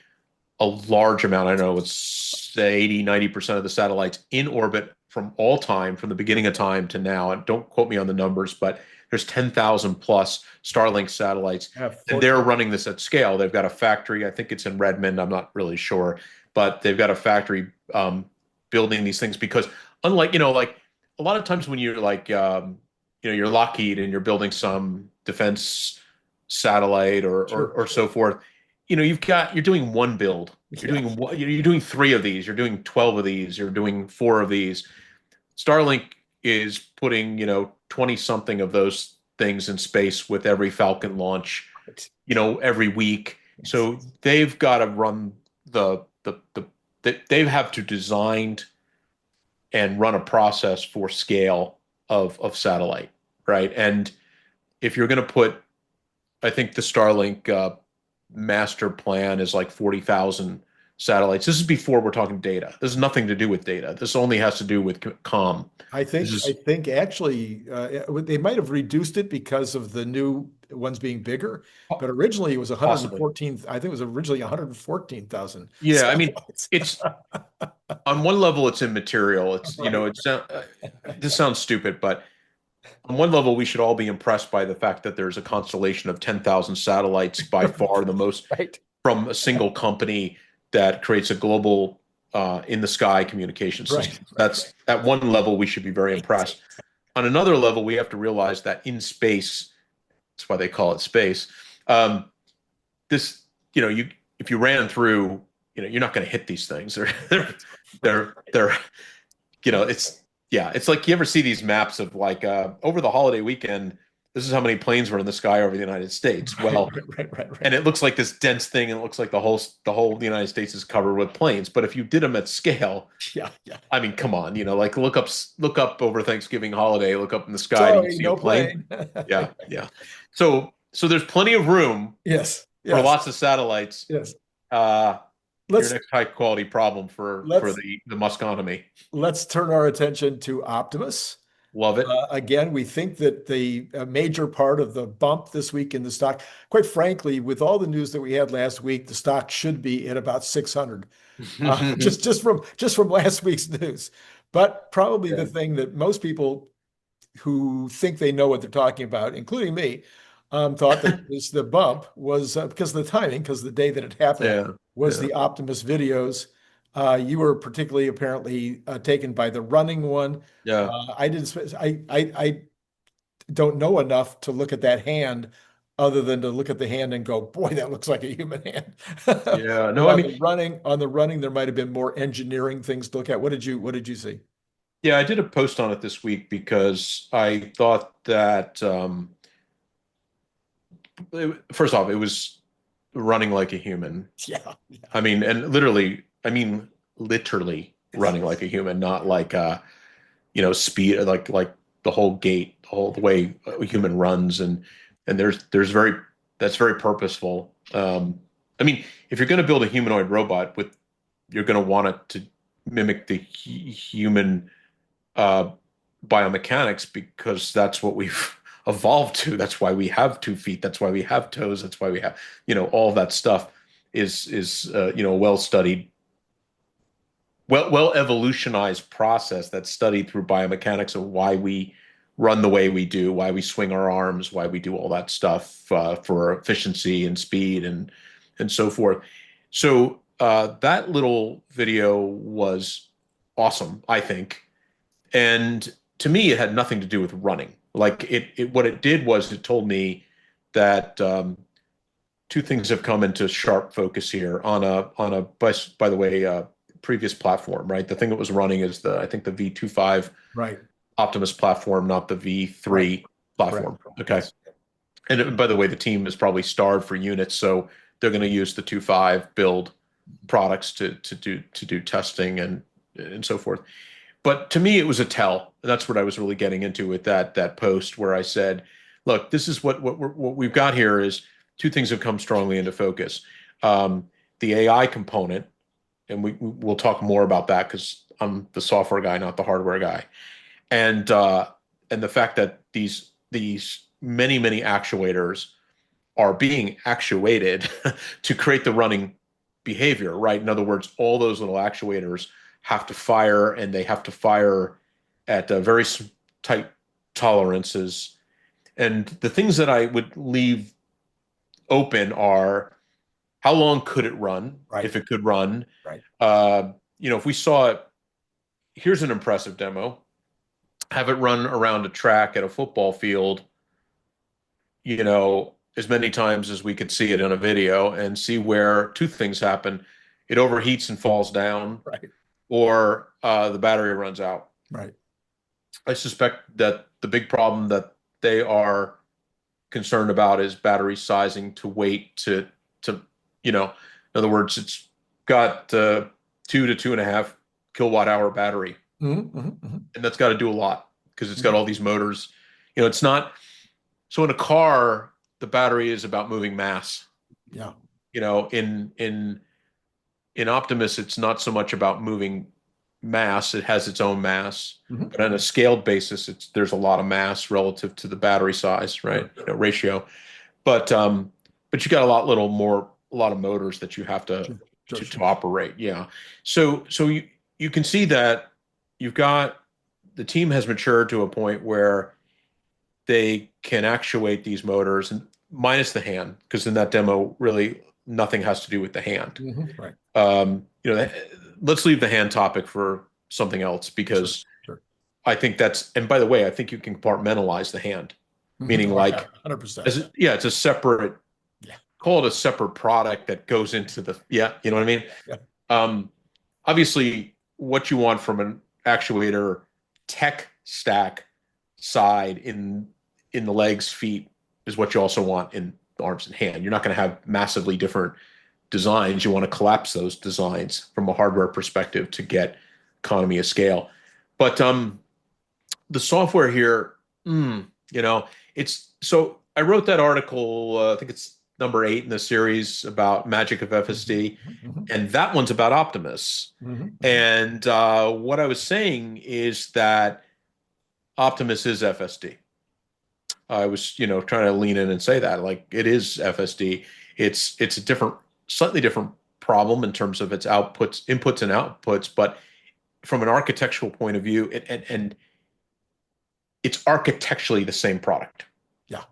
a large amount. I know it's 80, 90% of the satellites in orbit from all time, from the beginning of time to now. And don't quote me on the numbers, but there's 10,000 plus Starlink satellites, Yeah, and they're running this at scale. They've got a factory. I think it's in Redmond. I'm not really sure, but they've got a factory building these things because unlike, like a lot of times when you're like, you're Lockheed and you're building some defense satellite or so forth, you're doing one build. You're doing 3 of these, you're doing 12 of these, you're doing 4 of these. Starlink is putting, 20 something of those things in space with every Falcon launch, every week. So they've got to run they have to design and run a process for scale of satellite, right? And if you're going to put, I think the Starlink master plan is like 40,000 satellites. This is before we're talking data. This has nothing to do with data. This only has to do with comm. I think actually they might have reduced it because of the new ones being bigger, but originally it was Possibly. 114. I think it was originally 114,000 Yeah, I mean, satellites. it's on one level it's immaterial. It's this sounds stupid, but on one level we should all be impressed by the fact that there's a constellation of 10,000 satellites, by far the most Right. from a single company that creates a global in the sky communication system. Right. That's at one level we should be very impressed. On another level, we have to realize that in space, that's why they call it space. This, if you ran through, you're not going to hit these things. They're, it's like you ever see these maps of like over the holiday weekend, this is how many planes were in the sky over the United States. Well, right. and it looks like this dense thing, and it looks like the whole United States is covered with planes. But if you did them at scale, Yeah. I mean, come on, like look up over Thanksgiving holiday, look up in the sky, do you Sorry, see no a plane? plane. Yeah. So there's plenty of room Yes. for Yes. lots of satellites. Yes. Your Let's next high quality problem for let's the Muskonomy. let's turn our attention to Optimus. Love it. Again, we think that the major part of the bump this week in the stock, quite frankly, with all the news that we had last week, the stock should be at about 600, just from last week's news. But probably the thing that most people who think they know what they're talking about, including me, thought that the bump was because of the timing, because the day that it happened was the Optimus videos. You were particularly apparently taken by the running one. Yeah. I didn't. I don't know enough to look at that hand, other than to look at the hand and go, "Boy, that looks like a human hand." Yeah. But No, I on mean, the running, there might have been more engineering things to look at. What did you see? yeah, I did a post on it this week because I thought that first off, it was running like a human. Yeah. I mean, and literally running like a human, not like speed, like the whole gait, the way a human runs, and that's very purposeful. I mean, if you're going to build a humanoid robot you're going to want it to mimic the human biomechanics, because that's what we've evolved to. That's why we have 2 feet. That's why we have toes. That's why we have, all that stuff is well studied, well evolutionized process that's studied through biomechanics of why we run the way we do, why we swing our arms, why we do all that stuff for efficiency and speed and so forth. So that little video was awesome, I think. And to me, it had nothing to do with running. Like what it did was it told me that 2 things have come into sharp focus here on by the way, previous platform, right? The thing that was running is I think the V25 Right. Optimus platform, not the V3 platform. Correct. Okay. Yes. And by the way, the team is probably starved for units, so they're going to use the 2.5 build products to do testing and so forth. But to me, it was a tell. And that's what I was really getting into with that post, where I said, look, this is what we've got here is 2 things have come strongly into focus. The AI component, and we'll talk more about that because I'm the software guy, not the hardware guy. And the fact that these many actuators are being actuated to create the running behavior, right? In other words, all those little actuators have to fire, and they have to fire at very tight tolerances. And the things that I would leave open are, how long could it run, Right. if it could run? Right. If we saw it, here's an impressive demo. Have it run around a track at a football field, as many times as we could see it in a video, and see where two things happen. It overheats and falls down, Right. or the battery runs out. Right. I suspect that the big problem that they are concerned about is battery sizing to weight in other words, it's got 2 to 2.5 kilowatt hour battery. And that's got to do a lot because it's got all these motors. It's not, so in a car, the battery is about moving mass. Yeah. In Optimus, it's not so much about moving mass. It has its own mass, but on a scaled basis, there's a lot of mass relative to the battery size, right? Ratio. But you got a lot of motors that you have to operate. Yeah. So you can see that the team has matured to a point where they can actuate these motors, and minus the hand, because in that demo, really nothing has to do with the hand. Right. Let's leave the hand topic for something else, because Sure. I think and by the way, I think you can compartmentalize the hand, meaning 100%. it's a separate, call it a separate product that goes into you know what I mean? Yeah. Obviously, what you want from an actuator tech stack side in the legs, feet, is what you also want in the arms and hand. You're not going to have massively different designs. You want to collapse those designs from a hardware perspective to get economy of scale. But the software here, it's so I wrote that article, I think it's number 8 in the series, about magic of FSD, and that one's about Optimus. And what I was saying is that Optimus is FSD. I was, trying to lean in and say that, like, it is FSD. It's a slightly different problem in terms of its inputs and outputs, but from an architectural point of view, and it's architecturally the same product. Yeah.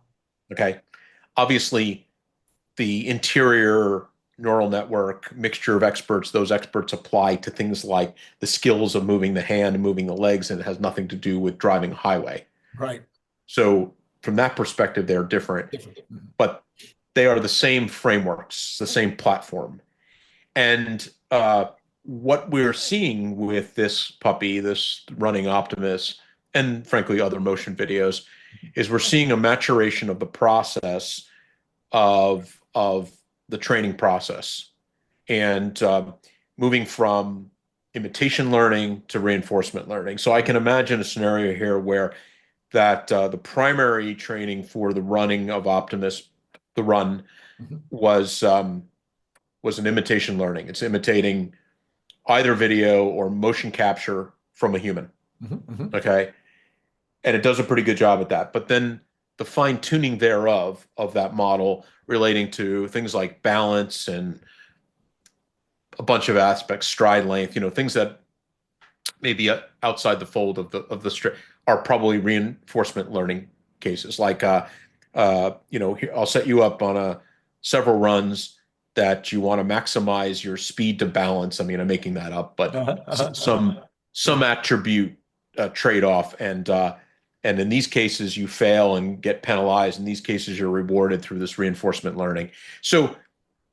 Okay. Obviously, the interior neural network mixture of experts, those experts apply to things like the skills of moving the hand and moving the legs, and it has nothing to do with driving a highway. Right. So from that perspective, they're different, but they are the same frameworks, the same platform. And what we're seeing with this puppy, this running Optimus, and frankly, other motion videos, is we're seeing a maturation of the process of the training process, and moving from imitation learning to reinforcement learning. So I can imagine a scenario here where the primary training for the running of Optimus, the run, was an imitation learning. It's imitating either video or motion capture from a human. Okay. And it does a pretty good job at that. But then the fine tuning thereof of that model, relating to things like balance and a bunch of aspects, stride length, things that may be outside the fold of the straight, are probably reinforcement learning cases. Like, I'll set you up on several runs that you want to maximize your speed to balance. I mean, I'm making that up, but some attribute trade-off, and in these cases you fail and get penalized. In these cases, you're rewarded through this reinforcement learning. So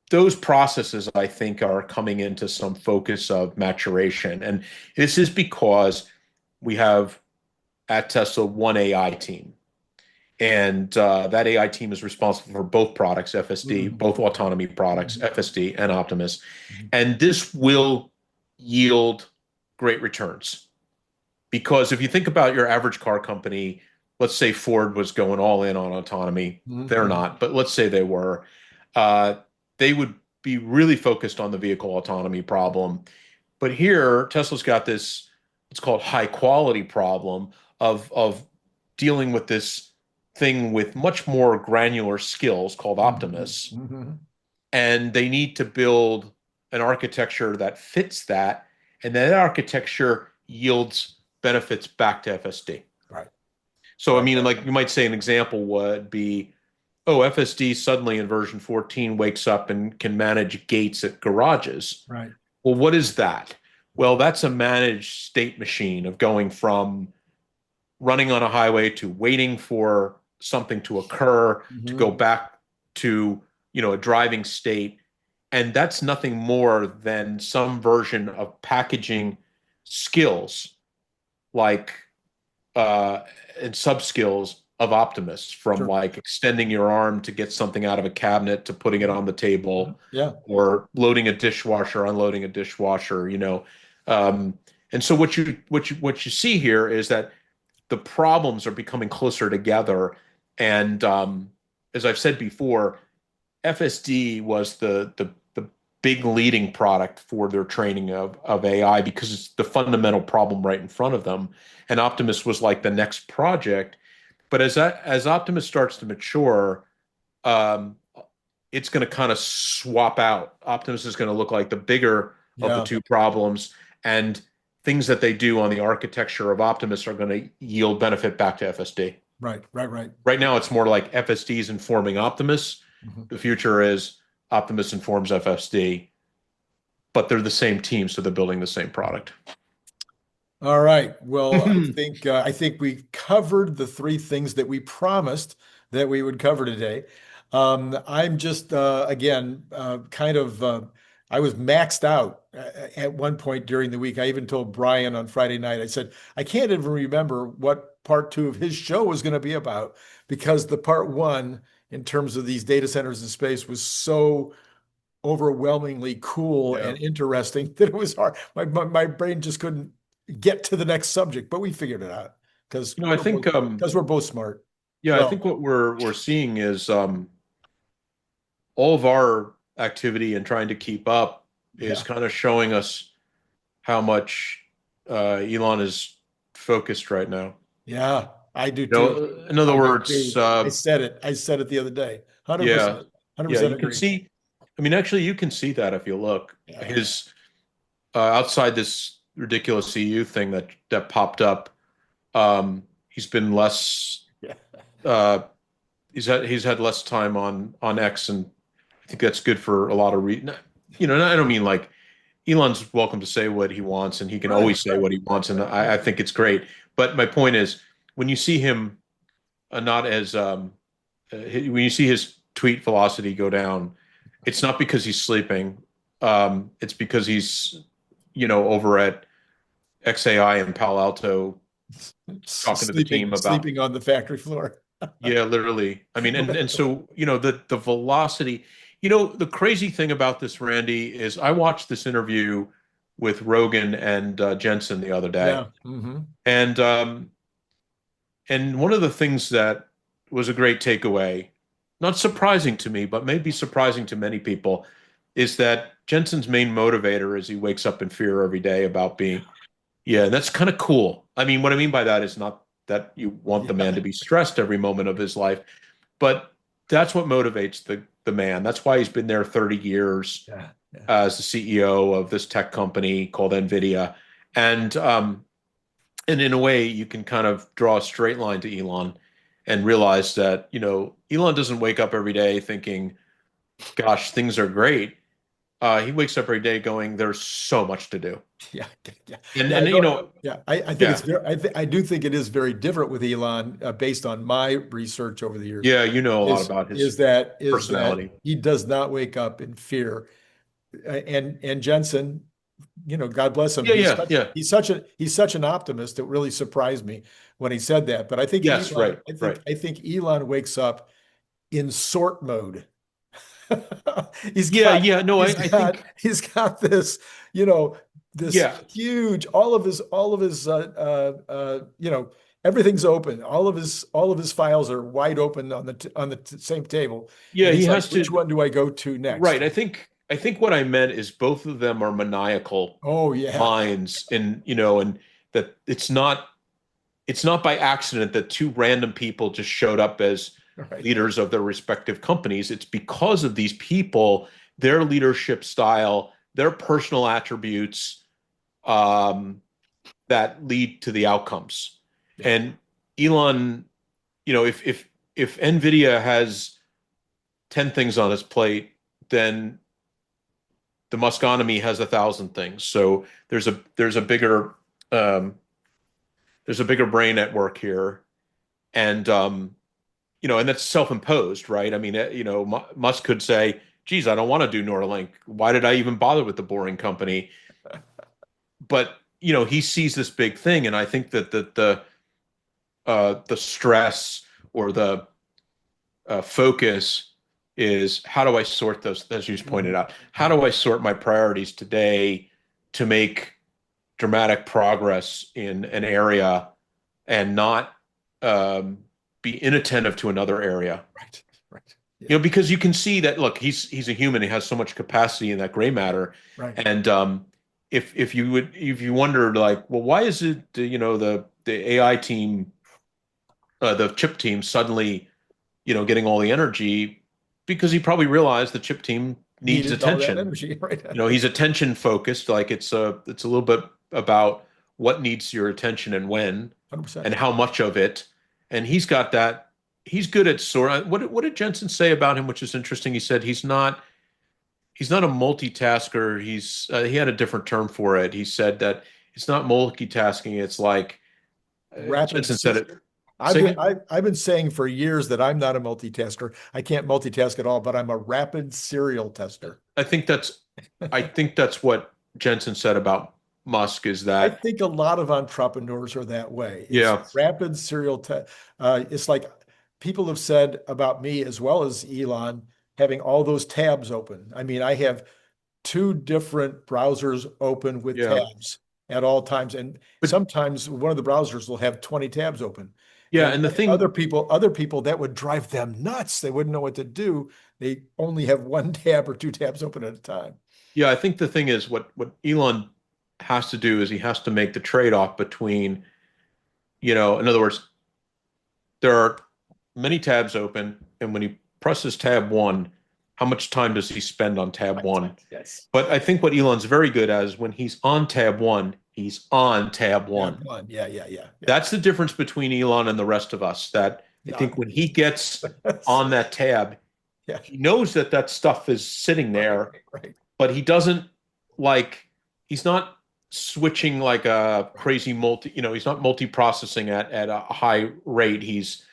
those processes, I think, are coming into some focus of maturation. And this is because we have at Tesla one AI team. And that AI team is responsible for both products, FSD, both autonomy products, FSD and Optimus. And this will yield great returns. Because if you think about your average car company, let's say Ford was going all in on autonomy. They're not, but let's say they were. They would be really focused on the vehicle autonomy problem. But here, Tesla's got this, it's called high quality problem of dealing with this thing with much more granular skills called Optimus. Mm-hmm. And they need to build an architecture that fits that, and that architecture yields benefits back to FSD. Right. So, I Right. mean, like you might say an example would be, oh, FSD suddenly in version 14 wakes up and can manage gates at garages. Right. Well, what is that? Well, that's a managed state machine of going from running on a highway to waiting for something to occur, to go back to, a driving state. And that's nothing more than some version of packaging skills like and sub skills of Optimus, from Sure. like extending your arm to get something out of a cabinet to putting it on the table, Yeah. or loading a dishwasher, unloading a dishwasher, and so what you see here is that the problems are becoming closer together. And as I've said before, FSD was the big leading product for their training of AI, because it's the fundamental problem right in front of them. And Optimus was like the next project. But as Optimus starts to mature, it's going to kind of swap out. Optimus is going to look like the bigger of the two problems, and things that they do on the architecture of Optimus are going to yield benefit back to FSD. Right. Right now, it's more like FSD is informing Optimus. The future is Optimus informs FSD, but they're the same team, so they're building the same product. All right. Well, I think we covered the three things that we promised that we would cover today. I'm just again kind of I was maxed out at one point during the week. I even told Brian on Friday night, I said, I can't even remember what part two of his show was going to be about, because the part one, in terms of these data centers in space, was so overwhelmingly cool and interesting that it was hard. My brain just couldn't get to the next subject, but we figured it out because I think we're both smart. Yeah, well, I think what we're seeing is all of our activity and trying to keep up is kind of showing us how much Elon is focused right now. Yeah, I do too. In other words, I said it the other day. 100%. 100% you agree. can see. I mean, actually, you can see that if you look. His outside this ridiculous EU thing that popped up, he's been less. He's had less time on X, and I think that's good for a lot of reasons. I don't mean like Elon's welcome to say what he wants, and he can always say what he wants, and I think it's great. But my point is, when you see him not as when you see his tweet velocity go down, it's not because he's sleeping. It's because he's over at XAI in Palo Alto talking to the team about sleeping on the factory floor. Yeah, literally. I mean, and so, the velocity, the crazy thing about this, Randy, is I watched this interview with Rogan and Jensen the other day. And one of the things that was a great takeaway, not surprising to me, but maybe surprising to many people, is that Jensen's main motivator is he wakes up in fear every day about being, that's kind of cool. I mean, what I mean by that is not that you want the man to be stressed every moment of his life, but that's what motivates the man. That's why he's been there 30 years as the CEO of this tech company called NVIDIA. And in a way, you can kind of draw a straight line to Elon and realize that, Elon doesn't wake up every day thinking, gosh, things are great. He wakes up every day going, there's so much to do. I do think it is very different with Elon, based on my research over the years. Yeah, a lot about his personality. That he does not wake up in fear. And Jensen, God bless him. He's such an optimist. It really surprised me when he said that. But I think I think Elon wakes up in sort mode. He's got this, this huge, all of his everything's open. All of his files are wide open on the same table. Yeah, he has which one do I go to next? Right. I think I think what I meant is both of them are maniacal Oh yeah. minds, and and that it's not by accident that two random people just showed up as Right. leaders of their respective companies. It's because of these people, their leadership style, their personal attributes, um, that lead to the outcomes. Yeah. And Elon, if NVIDIA has 10 things on its plate, then the Muskonomy has 1,000 things. So um, there's a bigger brain at work here, and and that's self-imposed, right? I mean, Musk could say, "Geez, I don't want to do Neuralink. Why did I even bother with the boring company?" But he sees this big thing, and I think that the stress or the focus is, how do I sort those, as you just pointed out, how do I sort my priorities today to make dramatic progress in an area and not be inattentive to another area. Right. Right. Yeah. Because you can see that, look, he's a human. He has so much capacity in that gray matter. Right. And if you wondered, like, well, why is it the AI team, the chip team suddenly getting all the energy? Because he probably realized the chip team needs Needed all that attention. energy. Right. He's attention focused. Like it's a little bit about what needs your attention and when 100%. and how much of it. And he's got that. He's good at sort. What did Jensen say about him, which is interesting? He said he's not a multitasker. He had a different term for it. He said that it's not multitasking. It's like Rapid. Jensen said it. I've been saying for years that I'm not a multitasker. I can't multitask at all, but I'm a rapid serial tester. I think that's what Jensen said about Musk, is I that, think a lot of entrepreneurs are that way. It's yeah, rapid serial it's like people have said about me as well as Elon having all those tabs open. I mean, I have two different browsers open with yeah. tabs at all times, and But sometimes one of the browsers will have 20 tabs open. yeah, And and the thing, other people that would drive them nuts. They wouldn't know what to do. They only have one tab or two tabs open at a time. yeah, I think the thing is, what Elon has to do is he has to make the trade-off between, in other words, there are many tabs open, and when he presses tab one, how much time does he spend on tab one? Yes. But I think what Elon's very good at is when he's on tab one, he's on tab Tab one. one. Yeah, yeah, yeah, yeah. That's the difference between Elon and the rest of us. That I Yeah. think when he gets on that tab, Yeah. he knows that that stuff is sitting there, Right. but he doesn't, like, he's not switching like a crazy he's not multi-processing at a high rate. He's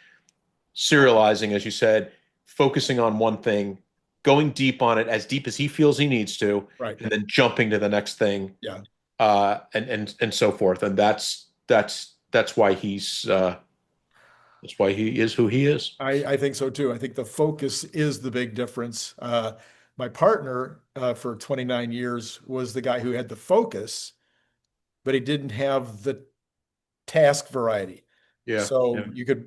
serializing, as you said, focusing on one thing, going deep on it, as deep as he feels he needs to, Right. and then jumping to the next thing, Yeah. and so forth. And that's why he is who he is. I think so too. I think the focus is the big difference. My partner for 29 years was the guy who had the focus, but he didn't have the task variety. Yeah, So yeah. you could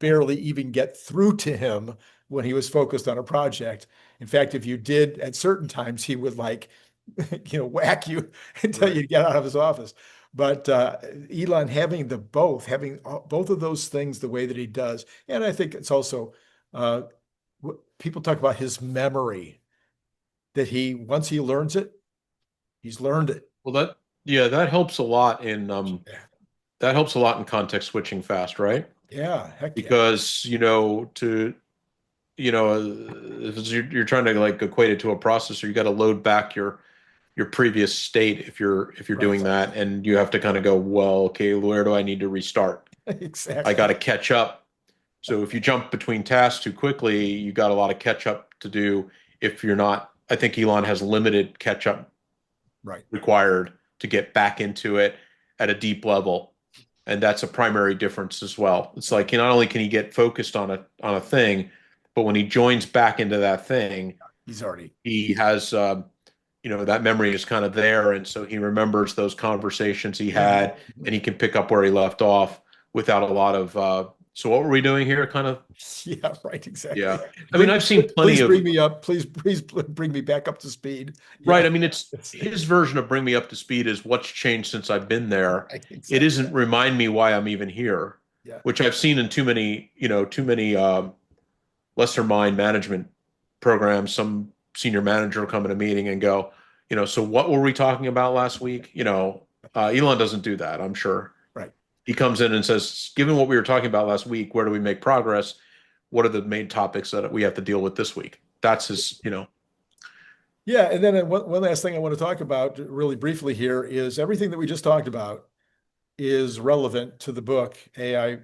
barely even get through to him when he was focused on a project. In fact, if you did at certain times, he would like, whack you and tell you Right. to get out of his office. But Elon having having both of those things the way that he does, and I think it's also uh, people talk about his memory that he once he learns it, he's learned it. Well, yeah, that helps a lot in context switching fast, right? Yeah, heck yeah. Because if you're trying to like equate it to a processor, you got to load back your previous state if you're Right. doing that, and you have to kind of go, well, okay, where do I need to restart? I got Exactly. to catch up. So if you jump between tasks too quickly, you got a lot of catch up to do. If you're not, I think Elon has limited catch up Right. required to get back into it at a deep level. And that's a primary difference as well. It's like, not only can he get focused on a thing, but when he joins back into that thing, He's already. he has that memory is kind of there, and so he remembers those conversations he had, and he can pick up where he left off without a lot of So what were we doing here? Kind of, Yeah, right, exactly. yeah. I mean, I've seen plenty Please of, bring me up. Please bring me back up to speed. right. Yeah, I mean, it's it's his version of bring me up to speed is what's changed since I've been there. right, It exactly. isn't remind me why I'm even here, Yeah, which I've seen in too many lesser mind management programs. Some senior manager will come in a meeting and go, so what were we talking about last week? Elon doesn't do that, I'm sure. right. He comes in and says, given what we were talking about last week, where do we make progress? What are the main topics that we have to deal with this week? That's his. Yeah, and then one last thing I want to talk about really briefly here is everything that we just talked about is relevant to the book AI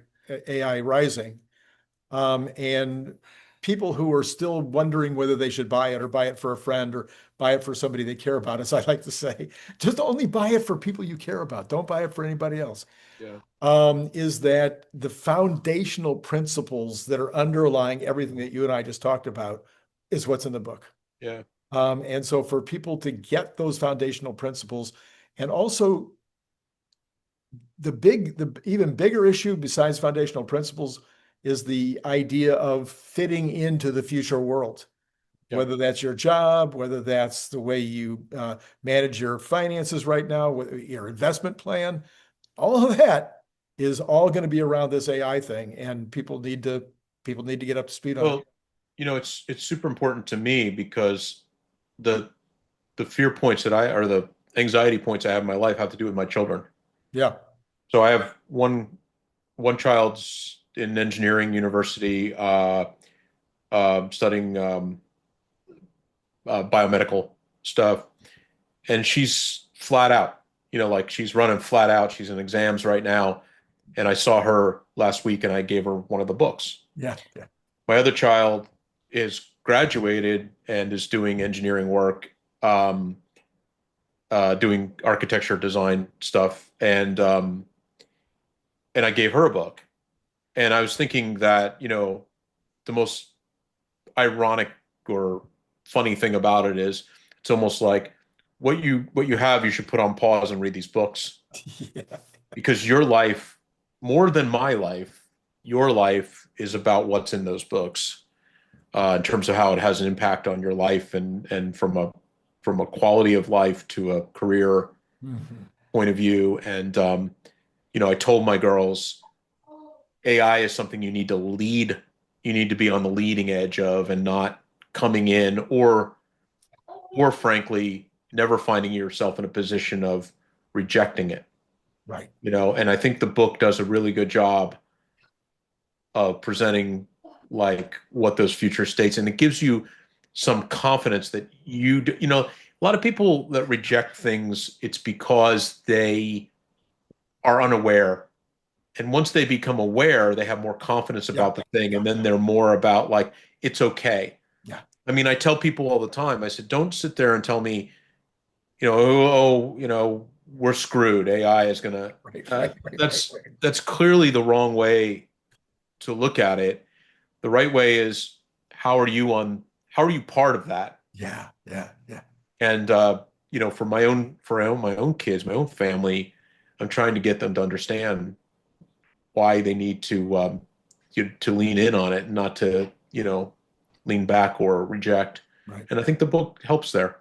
Rising. And people who are still wondering whether they should buy it or buy it for a friend or buy it for somebody they care about, as I like to say, just only buy it for people you care about. Don't buy it for anybody else. Yeah. Is that the foundational principles that are underlying everything that you and I just talked about is what's in the book. Yeah. And so for people to get those foundational principles, and also the even bigger issue besides foundational principles is the idea of fitting into the future world, Yeah. whether that's your job, whether that's the way you manage your finances right now, your investment plan, all of that is all going to be around this AI thing, and people need to get up to speed on it. Well, it's super important to me because the the fear points or the anxiety points I have in my life have to do with my children. Yeah, So I have one child's in engineering university, studying biomedical stuff, and she's flat out. Like she's running flat out. She's in exams right now, and I saw her last week, and I gave her one of the books. yeah, yeah. My other child is graduated and is doing engineering work, doing architecture design stuff, and I gave her a book. And I was thinking that the most ironic or funny thing about it is it's almost like what you have you should put on pause and read these books Yeah, because your life, more than my life, your life is about what's in those books, in terms of how it has an impact on your life and from a quality of life to a career mhm. point of view. And I told my girls AI is something you need to lead. You need to be on the leading edge of, and not coming in or frankly never finding yourself in a position of rejecting it. Right. And I think the book does a really good job of presenting like what those future states, and it gives you some confidence that a lot of people that reject things, it's because they are unaware. And once they become aware, they have more confidence Yeah, about the thing, and then they're more about like it's okay. yeah. I mean, I tell people all the time, I said, don't sit there and tell me, oh, we're screwed. AI is gonna. Right, Uh, right, right, right, that's right. that's clearly the wrong way to look at it. The right way is how are you part of that? Yeah, yeah, yeah. And for my own kids, my own family, I'm trying to get them to understand why they need to lean in on it, and not to lean back or reject. Right. And I think the book helps there.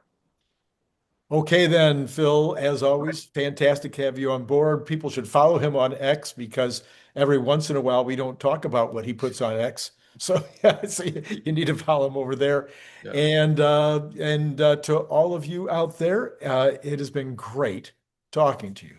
Okay, then, Phil, as always, fantastic to have you on board. People should follow him on X because every once in a while we don't talk about what he puts on X. So, yeah, so you need to follow him over there. Yeah. And to all of you out there, it has been great talking to you.